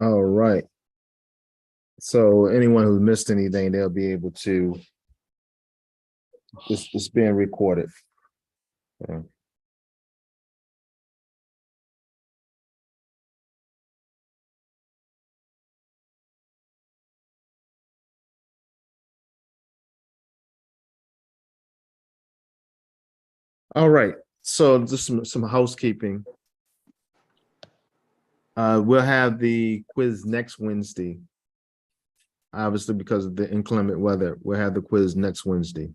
All right. So anyone who missed anything, they'll be able to. It's being recorded. Yeah. All right. So just some housekeeping. We'll have the quiz next Wednesday. Obviously, because of the inclement weather, we'll have the quiz next Wednesday.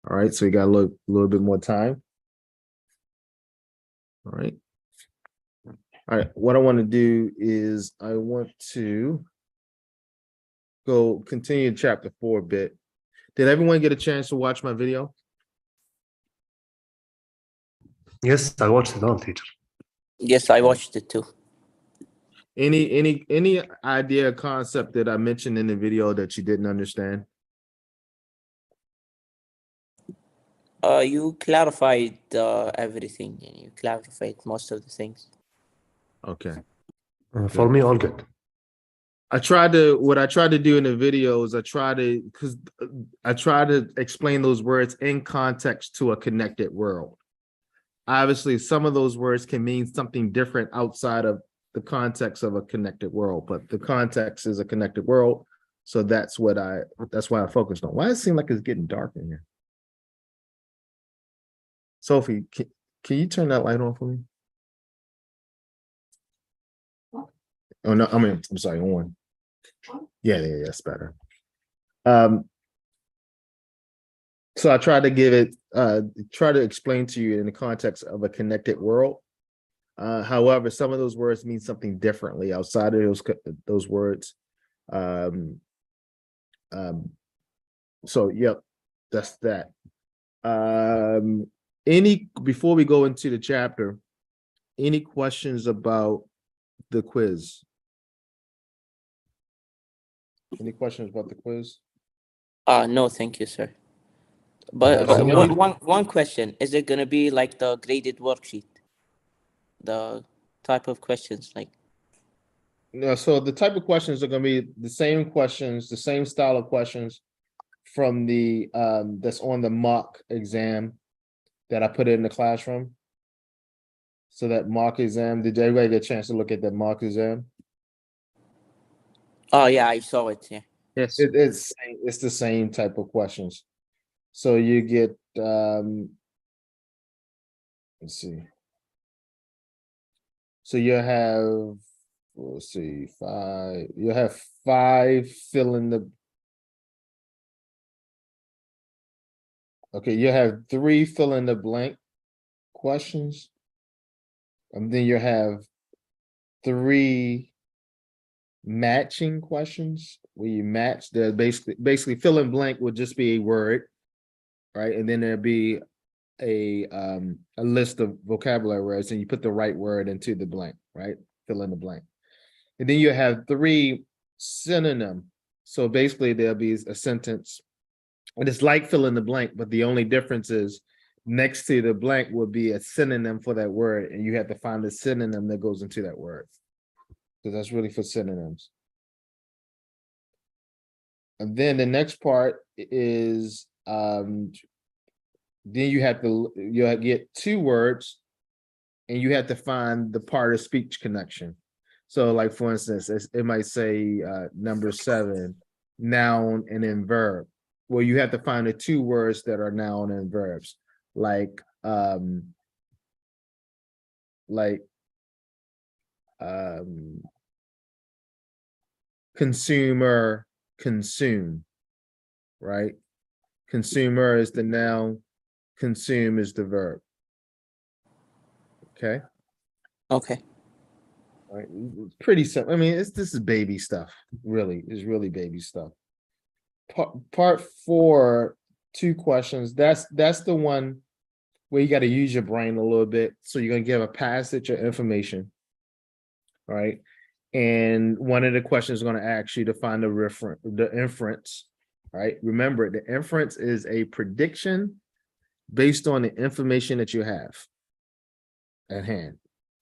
All right. So you got a little bit more time. All right. All right. What I want to do is I want to go continue chapter 4 a bit. Did everyone get a chance to watch my video? Yes, I watched it on, teacher. Yes, I watched it too. Any idea or concept that I mentioned in the video that you didn't understand? You clarified everything. You clarified most of the things. Okay. For me, all good. What I tried to do in the video is I try to explain those words in context to a connected world. Obviously, some of those words can mean something different outside of the context of a connected world, but the context is a connected world. So that's why I focused on. Why does it seem like it's getting dark in here? Sophie, can you turn that light on for me? Oh no, I'm sorry, on. Yeah, that's better. So I tried to give it, try to explain to you in the context of a connected world. However, some of those words mean something differently outside of those words. So yep, that's that. Before we go into the chapter, any questions about the quiz? Any questions about the quiz? No, thank you, sir. But one question, is it gonna be like the graded worksheet? The type of questions, like? No, so the type of questions are going to be the same questions, the same style of questions from the that's on the mock exam that I put in the classroom. So that mock exam, did everybody get a chance to look at that mock exam? Oh yeah, I saw it. Yeah. Yes. It's the same type of questions. So you get let's see. So you have, let's see, you have 5 fill in the. Okay, you have 3 fill in the blank questions. And then you have 3 matching questions where you match. They're basically fill in blank would just be a word, right? And then there'd be a list of vocabulary words, and you put the right word into the blank, right? Fill in the blank. And then you have 3 synonym. So basically there'll be a sentence, and it's like fill in the blank, but the only difference is next to the blank would be a synonym for that word, and you have to find the synonym that goes into that word. So that's really for synonyms. And then the next part is then you get 2 words, and you have to find the part of speech connection. So like, for instance, it might say number 7, noun and then verb. Well, you have to find the 2 words that are noun and verbs, like consumer, consume, right? Consumer is the noun, consume is the verb. Okay. Okay. All right. It's pretty simple. I mean, this is baby stuff. Really, it's really baby stuff. Part 4, 2 questions. That's the one where you got to use your brain a little bit. So you're gonna give a passage of information, right? And one of the questions is going to ask you to find the inference, right? Remember, the inference is a prediction based on the information that you have at hand.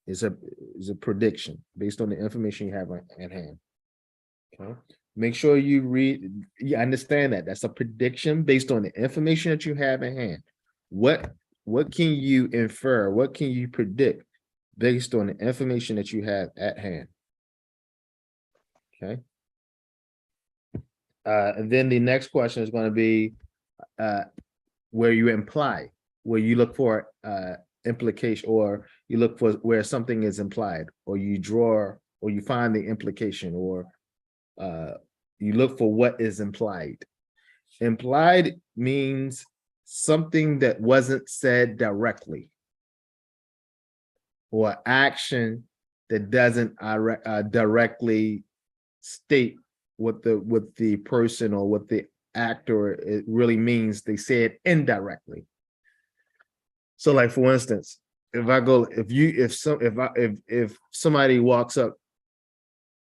Is a prediction based on the information you have at hand. Okay. Make sure you understand that that's a prediction based on the information that you have at hand. What can you infer? What can you predict based on the information that you have at hand? Okay. And then the next question is going to be where you imply, where you look for implication, or you look for where something is implied, or you draw, or you find the implication, or you look for what is implied. Implied means something that wasn't said directly, or action that doesn't directly state what the person or what the actor it really means. They say it indirectly. So, like for instance, if somebody walks up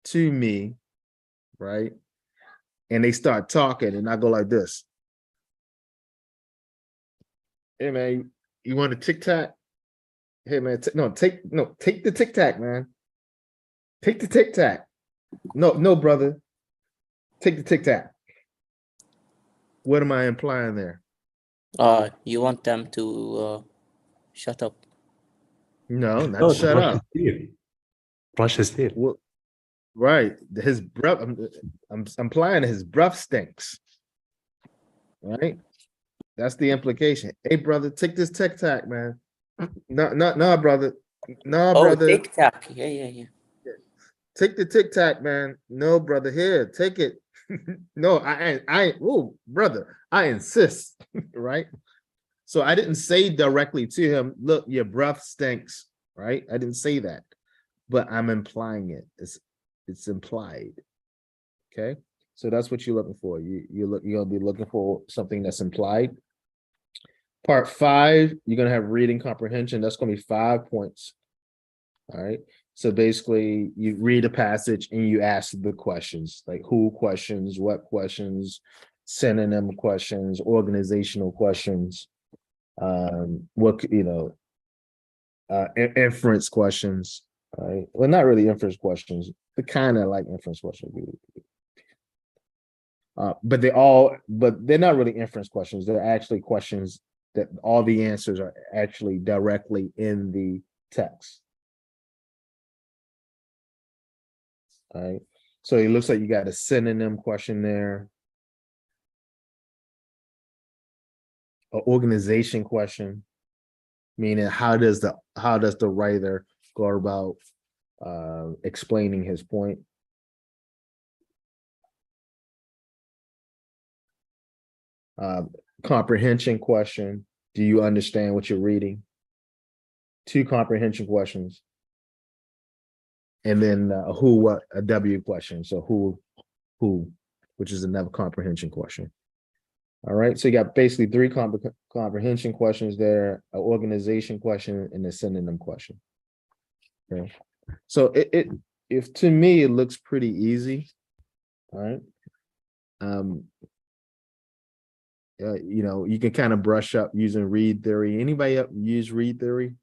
to me, right, and they start talking, and I go like this, "Hey man, you want a Tic Tac? Hey man, take the Tic Tac, man. Take the Tic Tac. No, brother, take the Tic Tac." What am I implying there? You want them to shut up. No, No, not shut up. Brush his teeth. Well, right, his breath. I'm implying his breath stinks. Right, that's the implication. Hey, brother, take this Tic Tac, man. No, brother. No, Oh, brother. Tic Tac. Yeah. Take the Tic Tac, man. No, brother. Here, take it. No, oh, brother, I insist. Right. So I didn't say directly to him, look, your breath stinks. Right. I didn't say that, but I'm implying it. It's implied. Okay. So that's what you're looking for. You're gonna be looking for something that's implied. Part 5, you're gonna have reading comprehension. That's gonna be 5 points. All right. So basically, you read a passage and you ask the questions, like who questions, what questions, synonym questions, organizational questions, inference questions. Right. Well, not really inference questions, but kind of like inference questions. But they're not really inference questions. They're actually questions that all the answers are actually directly in the text. All right. So it looks like you got a synonym question there. An organization question, meaning how does the writer go about explaining his point? Comprehension question. Do you understand what you're reading? 2 comprehension questions. And then who, what, a W question. So who, which is another comprehension question. All right. So you got basically 3 comprehension questions there, an organization question, and a synonym question. Okay. So if to me, it looks pretty easy. All right. You can kind of brush up using read theory. Anybody up use read theory?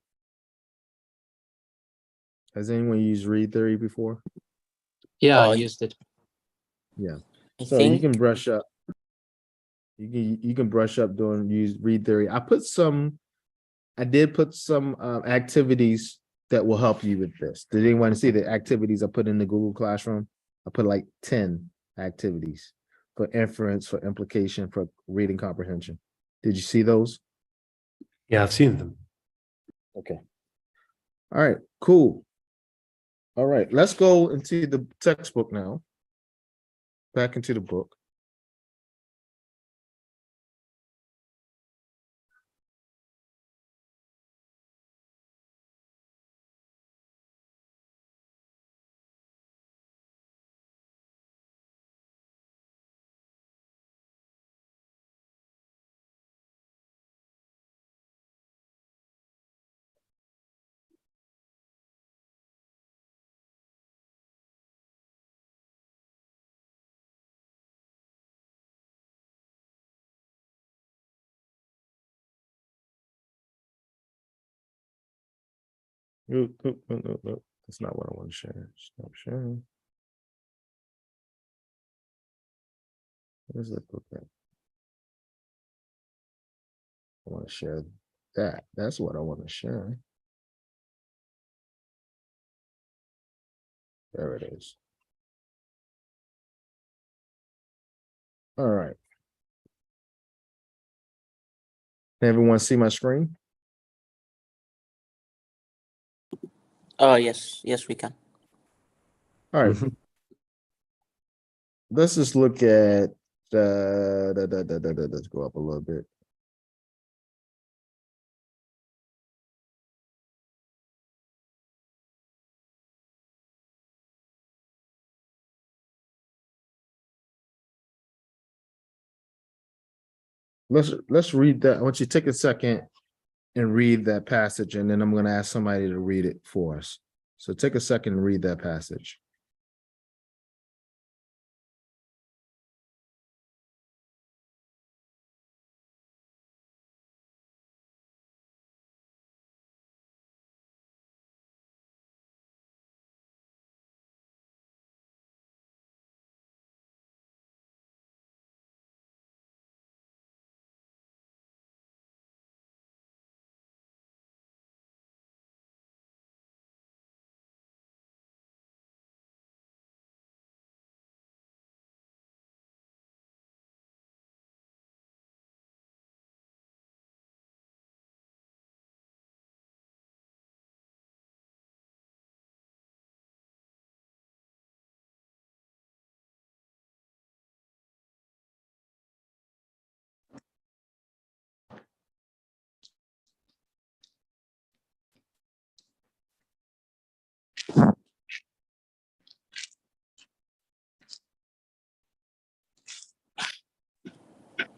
Has anyone used read theory before? Yeah, I used it. Yeah. I So you think can brush up. You can brush up doing use read theory. I did put some activities that will help you with this. Did anyone see the activities I put in the Google Classroom? I put like 10 activities for inference, for implication, for reading comprehension. Did you see those? Yeah, I've seen them. Okay. All right, cool. All right, let's go into the textbook now. Back into the book. Oop, oop, oop, oop, oop. That's not what I want to share. Stop sharing. What does that look like? I want to share that. That's what I want to share. There it is. All right. Can everyone see my screen? Oh, yes, yes, we can. All right. Mhm. Let's just look at let's go up a little bit. Let's read that. I want you to take a second and read that passage, and then I'm going to ask somebody to read it for us. So take a second and read that passage.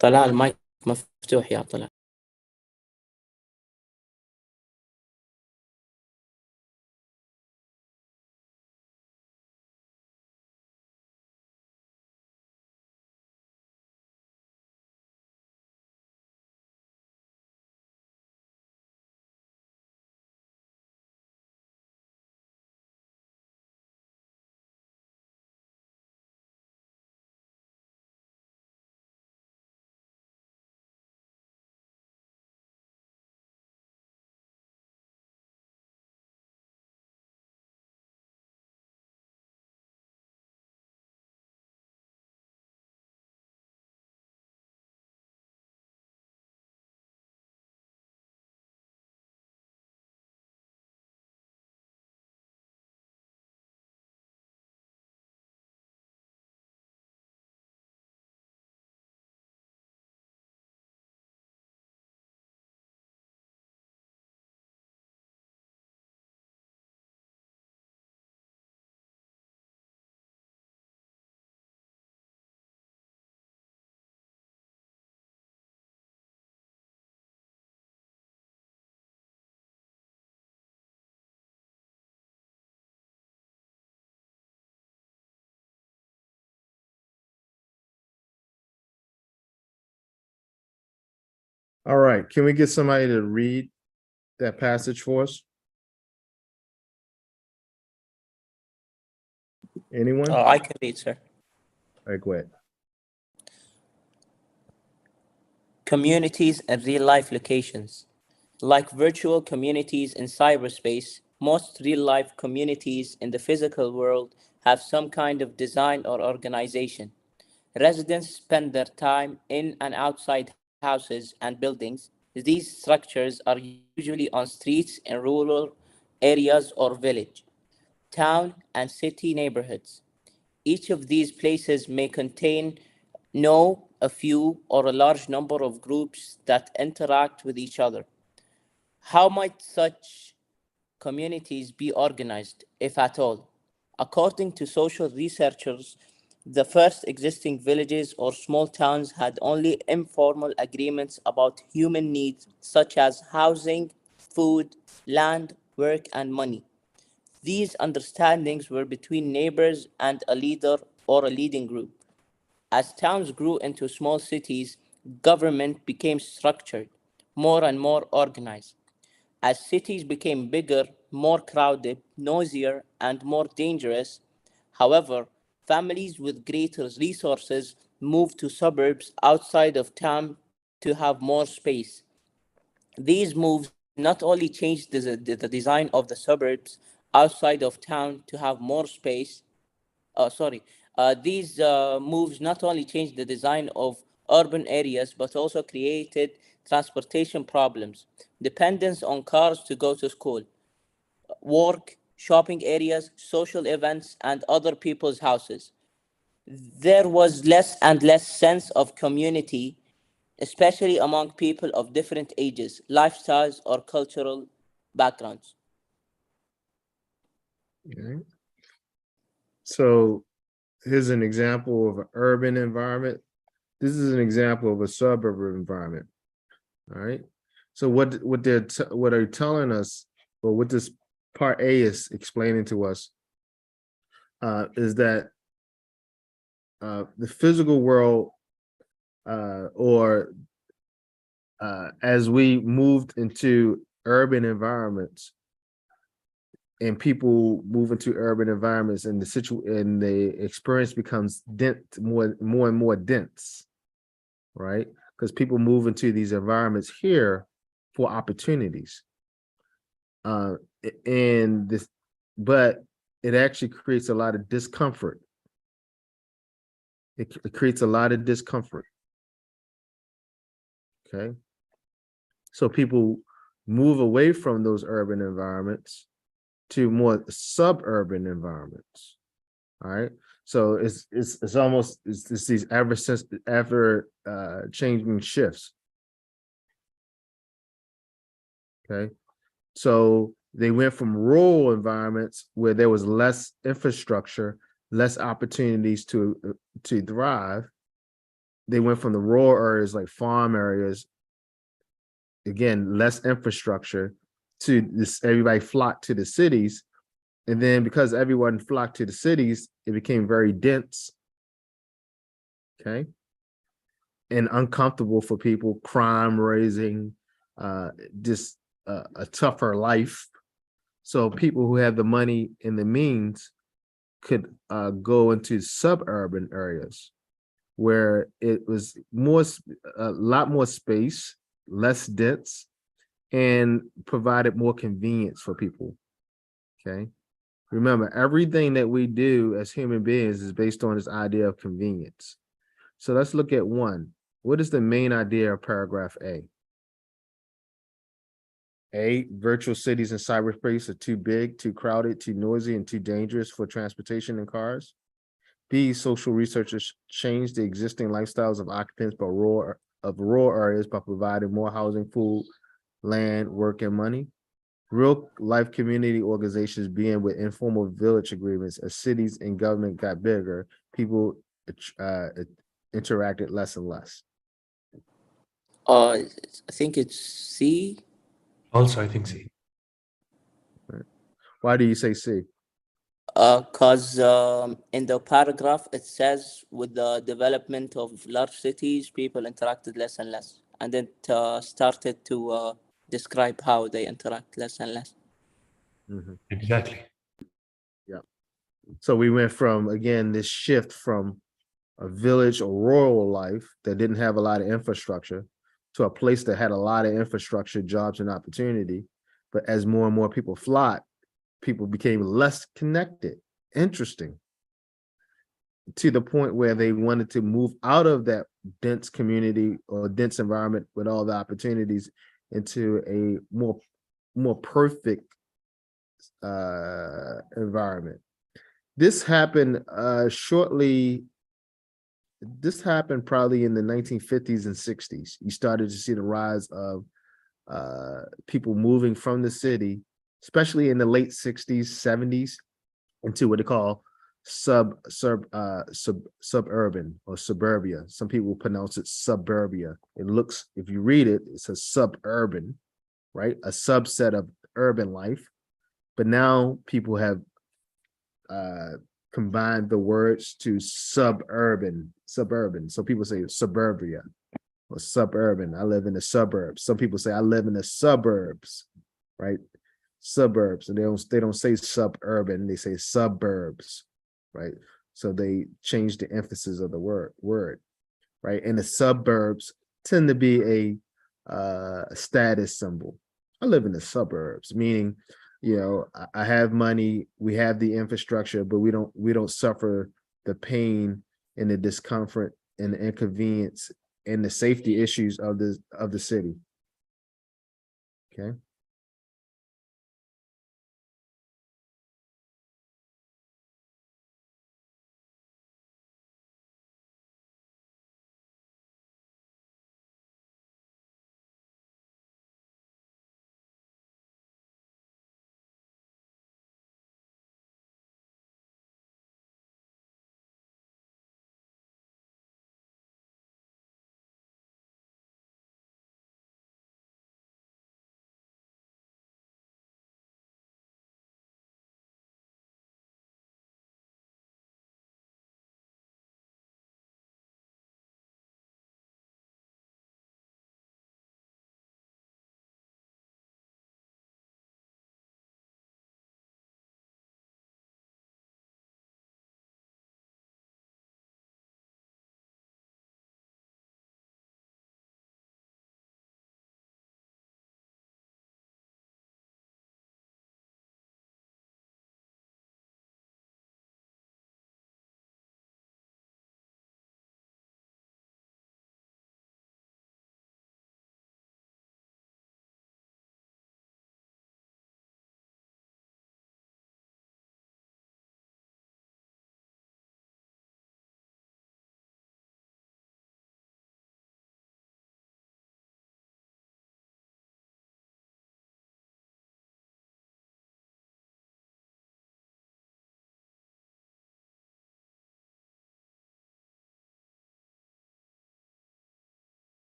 طلع المايك مفتوح يا طلع. All right. Can we get somebody to read that passage for us? Anyone? All I can read, sir. right, go ahead. Communities and real-life locations. Like virtual communities in cyberspace, most real-life communities in the physical world have some kind of design or organization. Residents spend their time in and outside houses and buildings. These structures are usually on streets in rural areas or village, town, and city neighborhoods. Each of these places may contain no, a few, or a large number of groups that interact with each other. How might such communities be organized, if at all? According to social researchers, the first existing villages or small towns had only informal agreements about human needs such as housing, food, land, work, and money. These understandings were between neighbors and a leader or a leading group. As towns grew into small cities, government became structured, more and more organized. As cities became bigger, more crowded, noisier, and more dangerous. However, families with greater resources move to suburbs outside of town to have more space. These moves not only changed the design of the suburbs outside of town to have more space, these moves not only changed the design of urban areas but also created transportation problems, dependence on cars to go to school, work, shopping areas, social events, and other people's houses. There was less and less sense of community, especially among people of different ages, lifestyles, or cultural backgrounds. Okay. So here's an example of an urban environment. This is an example of a suburban environment. All right. So what they're telling us, or what this part A is explaining to us, is that the physical world, or as we moved into urban environments, and people move into urban environments, and the experience becomes dense, more and more dense, right? Because people move into these environments here for opportunities, and this, but it actually creates a lot of discomfort. It creates a lot of discomfort. Okay, so people move away from those urban environments to more suburban environments. All right. So it's almost these ever changing shifts. Okay. So they went from rural environments where there was less infrastructure, less opportunities to thrive. They went from the rural areas, like farm areas, again, less infrastructure, to this, everybody flocked to the cities. And then because everyone flocked to the cities, it became very dense. Okay. And uncomfortable for people, crime raising, just a tougher life. So people who have the money and the means could go into suburban areas where it was a lot more space, less dense, and provided more convenience for people. Okay. Remember, everything that we do as human beings is based on this idea of convenience. So let's look at one. What is the main idea of paragraph A? A, virtual cities in cyberspace are too big, too crowded, too noisy, and too dangerous for transportation and cars. B, social researchers change the existing lifestyles of occupants of rural areas by providing more housing, food, land, work, and money. Real life community organizations began with informal village agreements. As cities and government got bigger, people interacted less and less. I think it's C. Also, I think C. Why do you say C? Because in the paragraph it says with the development of large cities, people interacted less and less, and then started to describe how they interact less and less. Exactly. Yeah. So we went from, again, this shift from a village or rural life that didn't have a lot of infrastructure to a place that had a lot of infrastructure, jobs, and opportunity. But as more and more people flocked, people became less connected. Interesting. To the point where they wanted to move out of that dense community or dense environment with all the opportunities into a more perfect environment. This happened this happened probably in the 1950s and 60s. You started to see the rise of people moving from the city, especially in the late 60s, 70s, into what they call suburban or suburbia. Some people pronounce it suburbia. It looks, if you read it, it says suburban, right? A subset of urban life. But now people have combined the words to suburban. So people say suburbia or suburban. I live in the suburbs. Some people say I live in the suburbs, right? suburbs, and they don't say suburban, they say suburbs, right? So they change the emphasis of the word, right? And the suburbs tend to be a status symbol. I live in the suburbs, meaning, I have money, we have the infrastructure, but we don't suffer the pain and the discomfort and the inconvenience and the safety issues of the city. Okay.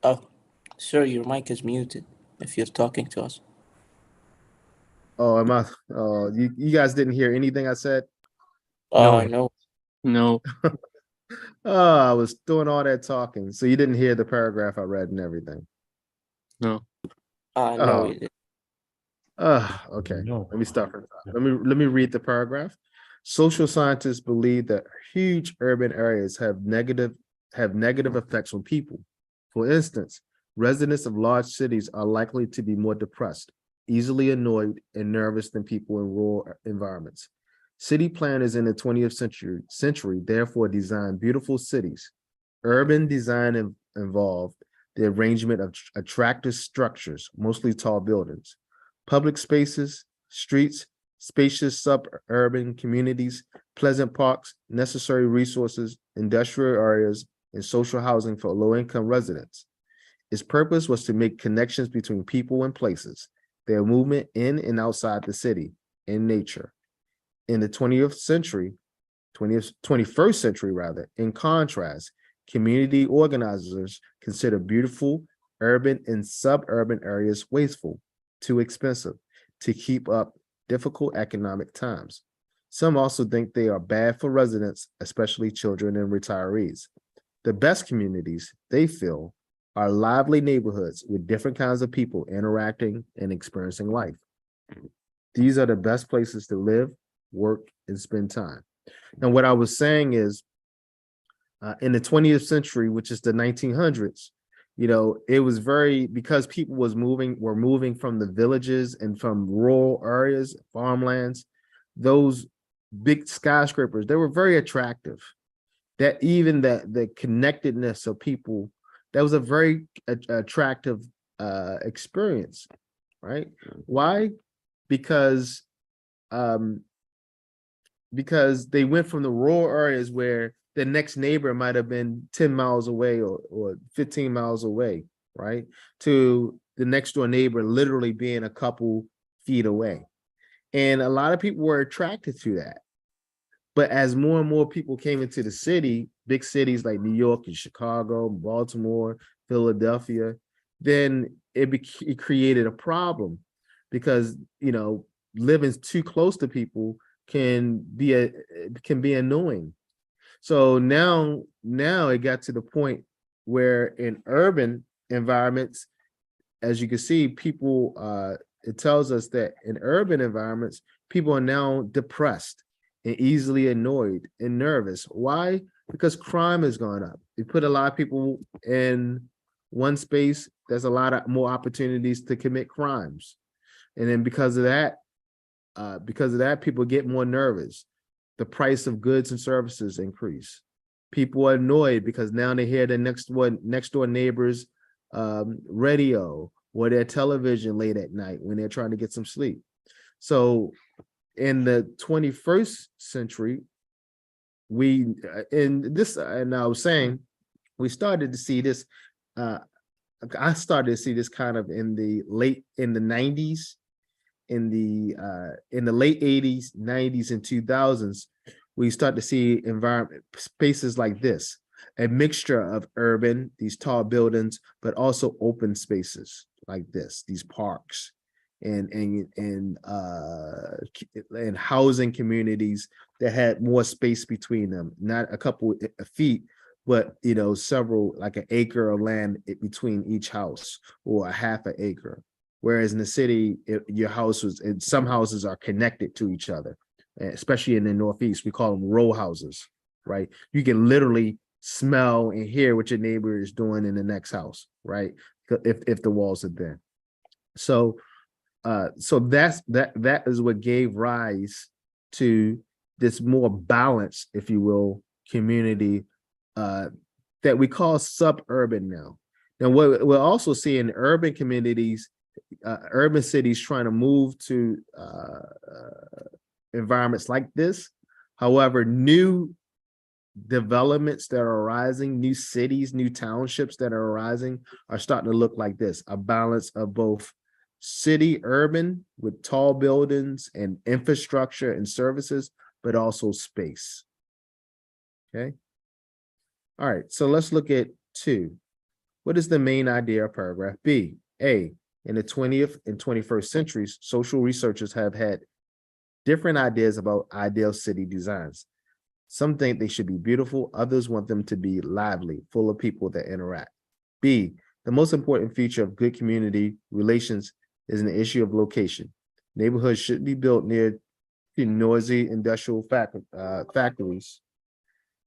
Oh, sir, your mic is muted if you're talking to us. Oh, am I? Oh, you guys didn't hear anything I said? No. No. No. Oh, I was doing all that talking, so you didn't hear the paragraph I read and everything. No. No, Oh. we didn't. Okay. No. Let me start from the top. Let me read the paragraph. Social scientists believe that huge urban areas have negative effects on people. For instance, residents of large cities are likely to be more depressed, easily annoyed, and nervous than people in rural environments. City planners in the 20th century therefore designed beautiful cities. Urban design involved the arrangement of attractive structures, mostly tall buildings, public spaces, streets, spacious suburban communities, pleasant parks, necessary resources, industrial areas, and social housing for low-income residents. Its purpose was to make connections between people and places, their movement in and outside the city, and nature. In the 21st century, in contrast, community organizers consider beautiful urban and suburban areas wasteful, too expensive to keep up difficult economic times. Some also think they are bad for residents, especially children and retirees. The best communities, they feel, are lively neighborhoods with different kinds of people interacting and experiencing life. These are the best places to live, work, and spend time. And what I was saying is, in the 20th century, which is the 1900s, it was because people were moving from the villages and from rural areas, farmlands, those big skyscrapers, they were very attractive. That even the connectedness of people, that was a very attractive experience, right? Why? Because they went from the rural areas where the next neighbor might have been 10 miles away or 15 miles away, right? To the next door neighbor literally being a couple feet away. And a lot of people were attracted to that. But as more and more people came into the city, big cities like New York and Chicago, Baltimore, Philadelphia, then it created a problem because, you know, living too close to people can be annoying. So now it got to the point where in urban environments, as you can see, people, it tells us that in urban environments, people are now depressed and easily annoyed and nervous. Why? Because crime has gone up. We put a lot of people in one space, there's a lot of more opportunities to commit crimes. And then because of that, people get more nervous. The price of goods and services increase. People are annoyed because now they hear the next door neighbor's radio or their television late at night when they're trying to get some sleep. So in the 21st century, and I was saying, we started to see this, I started to see this kind of in the 90s, in the late 80s, 90s, and 2000s, we start to see environment spaces like this, a mixture of urban, these tall buildings, but also open spaces like this, these parks, and housing communities that had more space between them, not a couple of feet, but you know, several, like an acre of land between each house or a half an acre. Whereas in the city, some houses are connected to each other, especially in the Northeast, we call them row houses, right? You can literally smell and hear what your neighbor is doing in the next house, right? If the walls are thin. So that is what gave rise to this more balanced, if you will, community that we call suburban now. Now, what we'll also see in urban communities, urban cities trying to move to environments like this. However, new developments that are arising, new cities, new townships that are arising are starting to look like this, a balance of both city urban with tall buildings and infrastructure and services, but also space. Okay. All right, so let's look at 2. What is the main idea of paragraph B? A, in the 20th and 21st centuries, social researchers have had different ideas about ideal city designs. Some think they should be beautiful, others want them to be lively, full of people that interact. B, the most important feature of good community relations is an issue of location. Neighborhoods shouldn't be built near noisy industrial factories.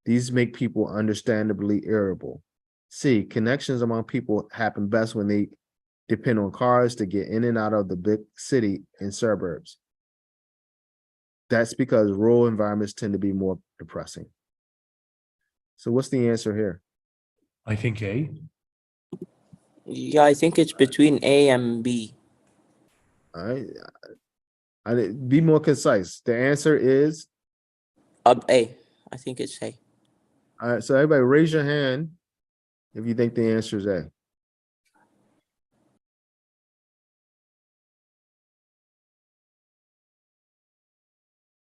These make people understandably irritable. C, connections among people happen best when they depend on cars to get in and out of the big city and suburbs. That's because rural environments tend to be more depressing. So what's the answer here? I think A. Yeah, I think it's between A and B. All right. Be more concise. The answer is A. I think it's A. all right. So everybody raise your hand if you think the answer is A.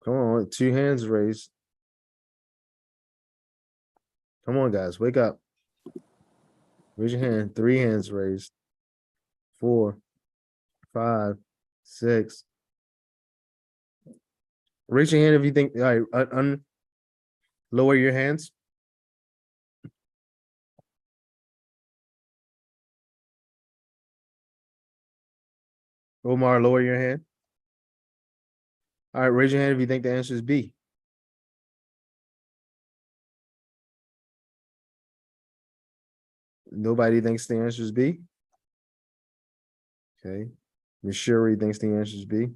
Come on, 2 hands raised. Come on, guys, wake up. Raise your hand. 3 hands raised. 4, 5, 6. Raise your hand if you think. All right, lower your hands. Omar, lower your hand. All right, raise your hand if you think the answer is B. Nobody thinks the answer is B. Okay. Ms. Shuri thinks the answer is B.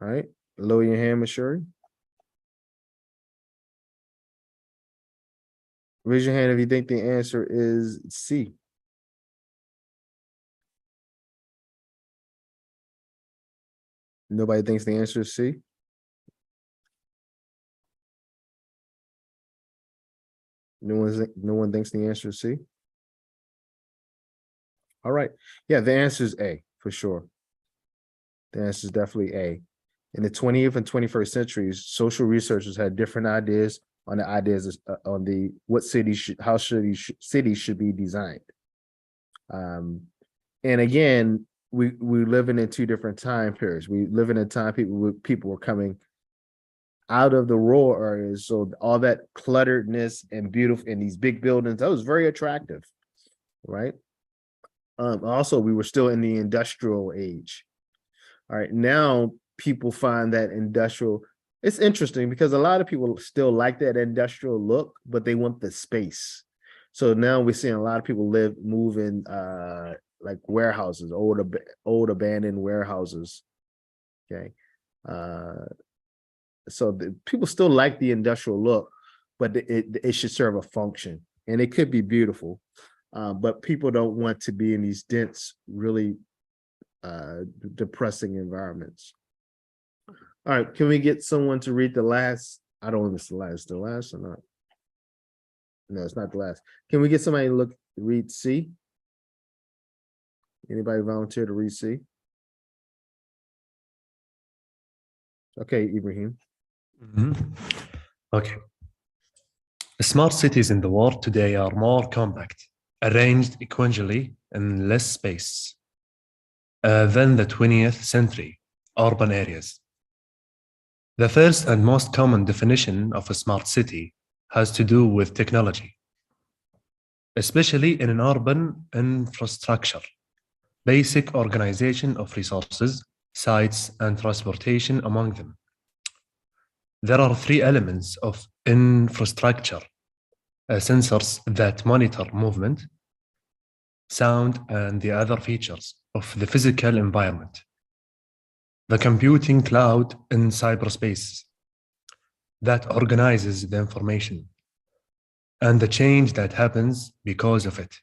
All right. Lower your hand, Ms. Shuri. Raise your hand if you think the answer is C. Nobody thinks the answer is C. No one thinks the answer is C. All right. Yeah, the answer is A. for sure. The answer is definitely A. In the 20th and 21st centuries, social researchers had different ideas on the on the what cities should, how should cities should be designed. And again, we living in two different time periods. We live in a time people were coming out of the rural areas, so all that clutteredness and beautiful in these big buildings, that was very attractive, right? Also, we were still in the industrial age. All right, now people find that industrial, it's interesting because a lot of people still like that industrial look, but they want the space. So now we're seeing a lot of people move in like warehouses, old abandoned warehouses. Okay. So people still like the industrial look, but it should serve a function, and it could be beautiful. But people don't want to be in these dense, really depressing environments. All right, can we get someone to read the last? I don't know if it's the last or not. No, it's not the last. Can we get somebody to read C? Anybody volunteer to read C? Okay, Ibrahim. Okay. Smart cities in the world today are more compact, arranged equally in less space than the 20th century urban areas. The first and most common definition of a smart city has to do with technology, especially in an urban infrastructure, basic organization of resources, sites, and transportation among them. There are three elements of infrastructure: sensors that monitor movement, sound, and the other features of the physical environment. The computing cloud in cyberspace that organizes the information and the change that happens because of it.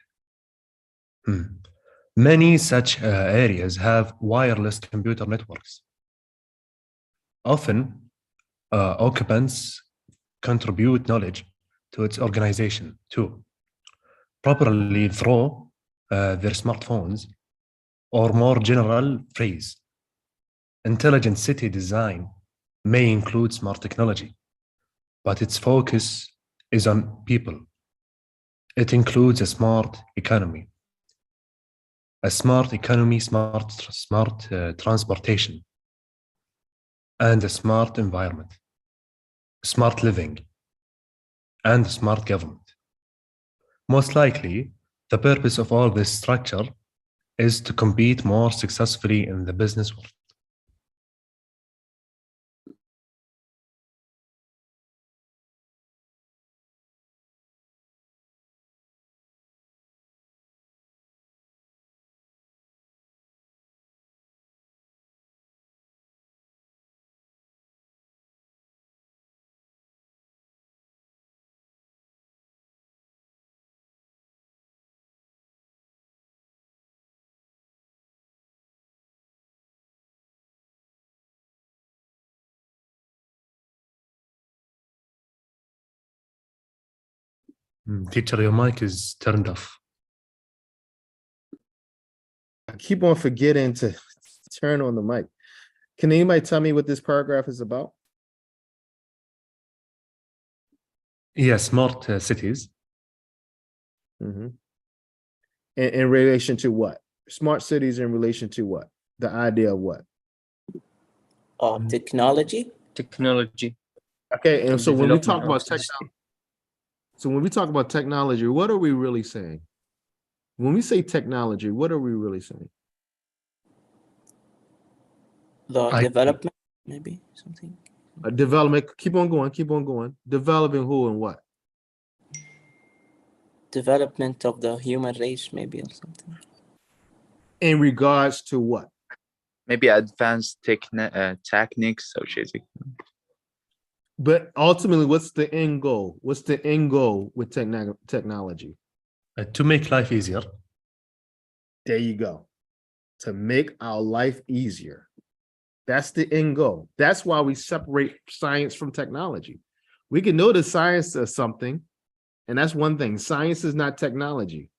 Many such areas have wireless computer networks. Often, occupants contribute knowledge to its organization too, properly through their smartphones, or more general phrase. Intelligent city design may include smart technology, but its focus is on people. It includes a smart economy. A smart economy, smart transportation, and a smart environment, smart living, and smart government. Most likely, the purpose of all this structure is to compete more successfully in the business world. Teacher, your mic is turned off. I keep on forgetting to turn on the mic. Can anybody tell me what this paragraph is about? Yes, smart cities. In relation to what? Smart cities in relation to what? The idea of what? Technology. Technology. Okay, and so when we Development talk about of technology, so when we talk about technology, what are we really saying? When we say technology, what are we really saying? The development, maybe something. Development. Keep on going. Keep on going. Developing who and what? Development of the human race, maybe, or something. In regards to what? Maybe advanced techniques associated. But ultimately, what's the end goal? What's the end goal with technology? To make life easier. There you go. To make our life easier. That's the end goal. That's why we separate science from technology. We can know the science of something, and that's one thing. Science is not technology.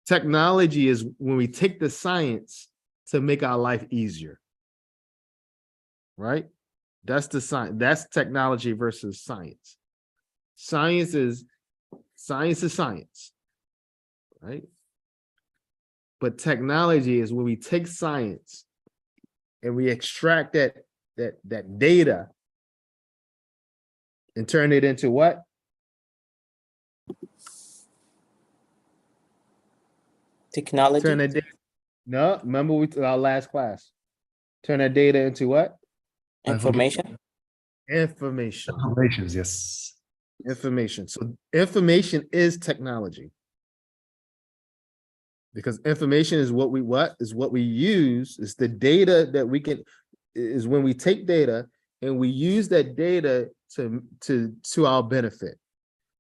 Technology is when we take the science to make our life easier. Right? That's the science. That's technology versus science. Science is science, right? But technology is when we take science and we extract that data and turn it into what? Technology. Turn that data. No, remember our last class. Turn that data into what? Information. Information. Informations, yes. Information. So information is technology. Because information is what we use. It's the data that we can, is when we take data and we use that data to our benefit.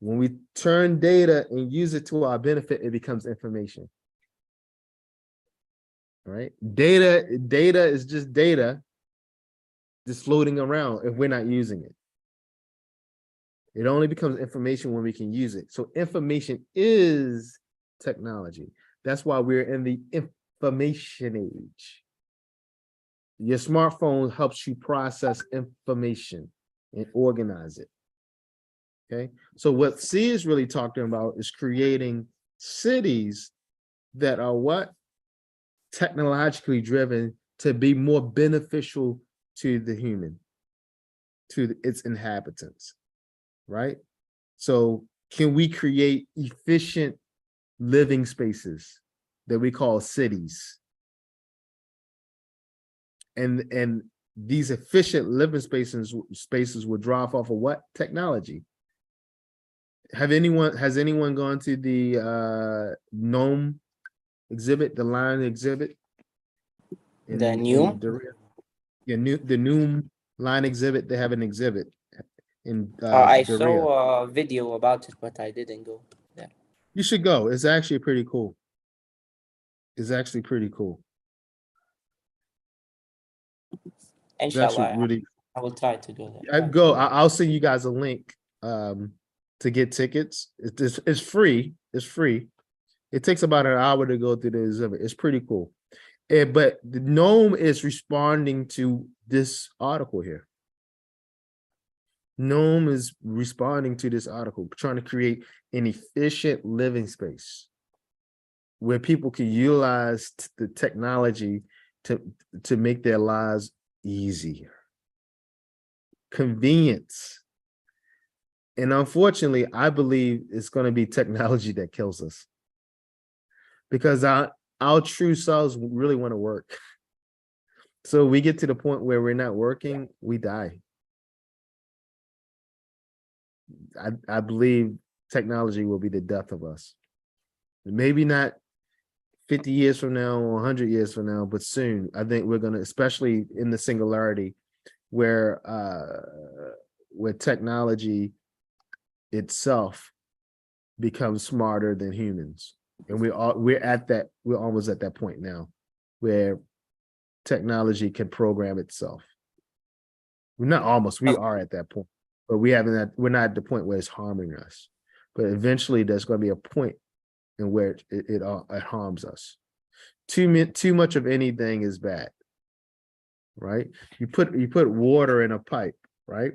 When we turn data and use it to our benefit, it becomes information. Right? Data is just data just floating around if we're not using it. It only becomes information when we can use it. So information is technology. That's why we're in the information age. Your smartphone helps you process information and organize it. Okay. So what C is really talking about is creating cities that are what? Technologically driven to be more beneficial to the human, to its inhabitants, right? So can we create efficient living spaces that we call cities? And these efficient living spaces will drive off of what? Technology. Has anyone gone to the GNOME exhibit, the line exhibit? The new? The GNOME line exhibit, they have an exhibit in I Berea. saw a video about it, but I didn't go there. You should go. It's actually pretty cool. It's actually pretty cool. It's actually Inshallah, really. I will try to go there. I'll send you guys a link to get tickets. It's free. It's free. It takes about an hour to go through the exhibit. It's pretty cool. But the GNOME is responding to this article here. GNOME is responding to this article, trying to create an efficient living space where people can utilize the technology to make their lives easier. Convenience. And unfortunately, I believe it's going to be technology that kills us. Because our true selves really want to work. So we get to the point where we're not working, we die. I believe technology will be the death of us. Maybe not 50 years from now or 100 years from now, but soon. I think we're going to, especially in the singularity, where technology itself becomes smarter than humans. And we're almost at that point now where technology can program itself. We're not almost, we are at that point, but we're not at the point where it's harming us. But eventually there's going to be a point in where it harms us. Too much of anything is bad, right? You put water in a pipe, right?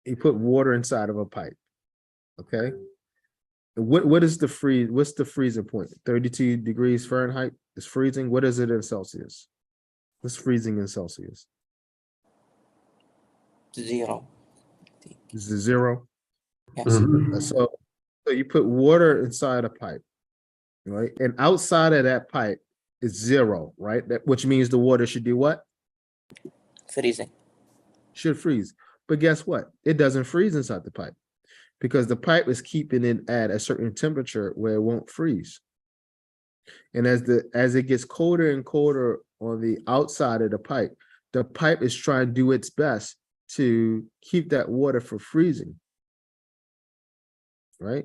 You put water inside of a pipe, okay? What is the freeze? What's the freezing point? 32 degrees Fahrenheit is freezing. What is it in Celsius? What's freezing in Celsius? 0. Is it 0? Yes. So you put water inside a pipe, right? And outside of that pipe is 0, right? Which means the water should do what? Freezing. Should freeze. But guess what? It doesn't freeze inside the pipe because the pipe is keeping it at a certain temperature where it won't freeze. And as it gets colder and colder on the outside of the pipe is trying to do its best to keep that water from freezing, right?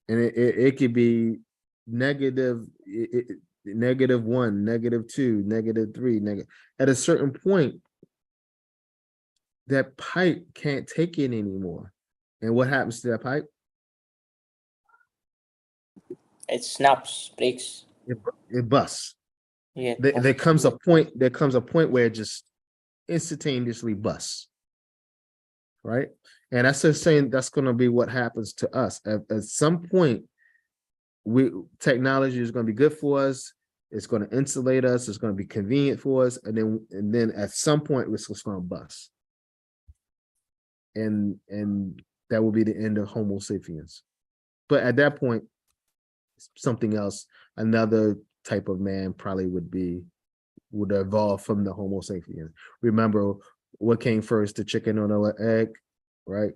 And it could be negative, -1, -2, -3, at a certain point, that pipe can't take it anymore. And what happens to that pipe? It snaps, breaks. it busts. Yeah. There comes a point where it just instantaneously busts. Right? And that's just saying that's going to be what happens to us. At some point, technology is going to be good for us. It's going to insulate us. It's going to be convenient for us. And then at some point, it's just going to bust. And that will be the end of Homo sapiens. But at that point, something else, another type of man probably would evolve from the Homo sapiens. Remember, what came first, the chicken or the egg, right?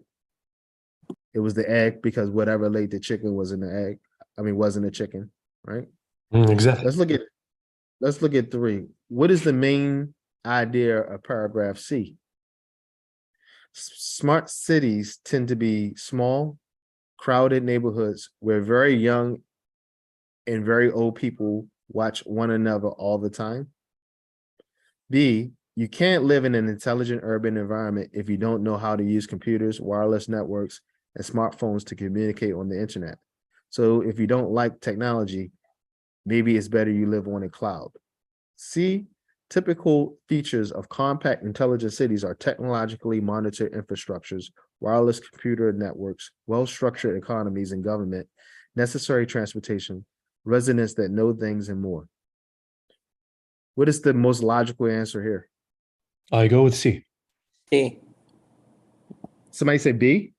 It was the egg, because whatever laid the chicken was in the egg. Wasn't a chicken, right? Exactly. Let's look at 3. What is the main idea of paragraph C? Smart cities tend to be small, crowded neighborhoods where very young and very old people watch one another all the time. B, you can't live in an intelligent urban environment if you don't know how to use computers, wireless networks, and smartphones to communicate on the internet. So if you don't like technology, maybe it's better you live on a cloud. C, typical features of compact, intelligent cities are technologically monitored infrastructures, wireless computer networks, well-structured economies and government, necessary transportation, residents that know things, and more. What is the most logical answer here? I go with C. C. Somebody say B?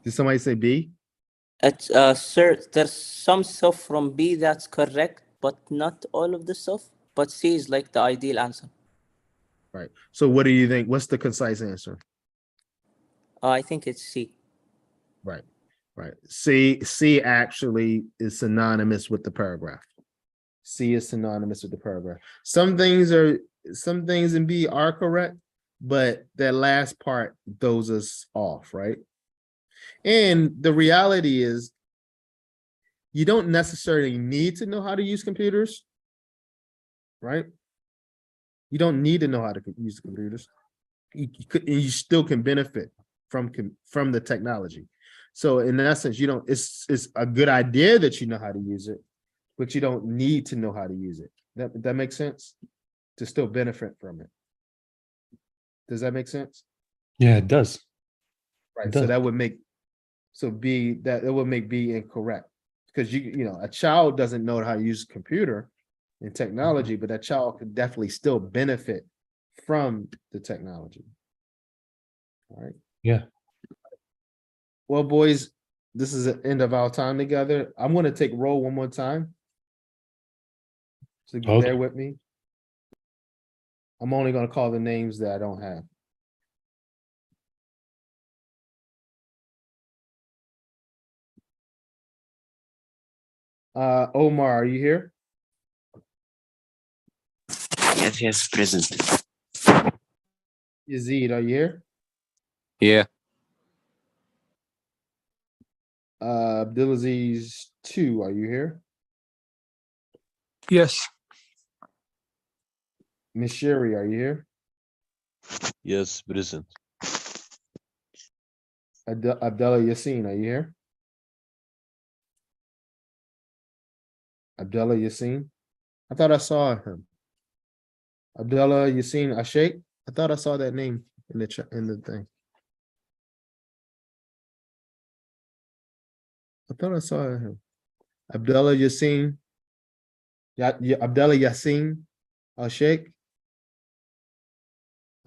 Did somebody say B? It's sir, there's some stuff from B that's correct, but not all of the stuff. But C is like the ideal answer. Right. So what do you think? What's the concise answer? I think it's C. Right. Right. C actually is synonymous with the paragraph. C is synonymous with the paragraph. Some things in B are correct, but that last part throws us off, right? And the reality is, you don't necessarily need to know how to use computers, right? You don't need to know how to use the computers. You still can benefit from the technology. So in essence, it's a good idea that you know how to use it, but you don't need to know how to use it. That makes sense? To still benefit from it. Does that make sense? Yeah, it does. Right. It So does. that would make B incorrect, because a child doesn't know how to use a computer and technology, but that child could definitely still benefit from the technology. All right. Yeah. Well, boys, this is the end of our time together. I'm going to take roll one more time. So Okay. bear with me. I'm only going to call the names that I don't have. Omar, are you here? Yes, present. Yazid, are you here? Yeah. Abdulaziz 2, are you here? Yes. Mishiri, are you here? Yes, present. Abdullah Yassin, are you here? Abdullah Yassin? I thought I saw him. Abdullah Yassin Ashek? I thought I saw that name in the thing. I thought I saw him. Abdullah Yassin. Abdullah Yassin Al-Sheikh.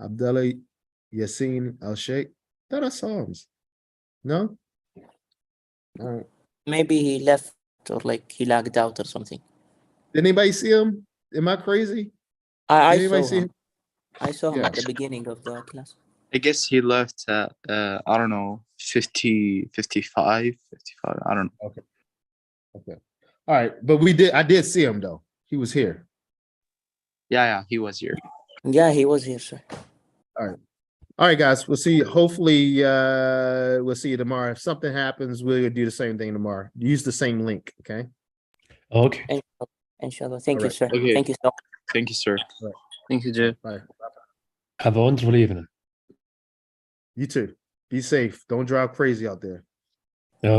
Abdullah Yassin Al-Sheikh. Thought I saw him. No? All right. Maybe he left, or like he lagged out or something. Did anybody see him? Am I crazy? I Did anybody saw see him. I saw him Yeah. at the beginning of the class. I guess he left at, I don't know, 50, 55, 55. I don't know. Okay. All right. But I did see him though. He was here. Yeah, he was here. Yeah, he was here, sir. All right, guys. We'll see you. Hopefully, we'll see you tomorrow. If something happens, we'll do the same thing tomorrow. Use the same link. Okay. Okay. Inshallah. Thank you, Alright. sir. Okay. Thank you so much. Thank you, sir. Thank you, Jay. Bye. Have a wonderful evening. You too. Be safe. Don't drive crazy out there.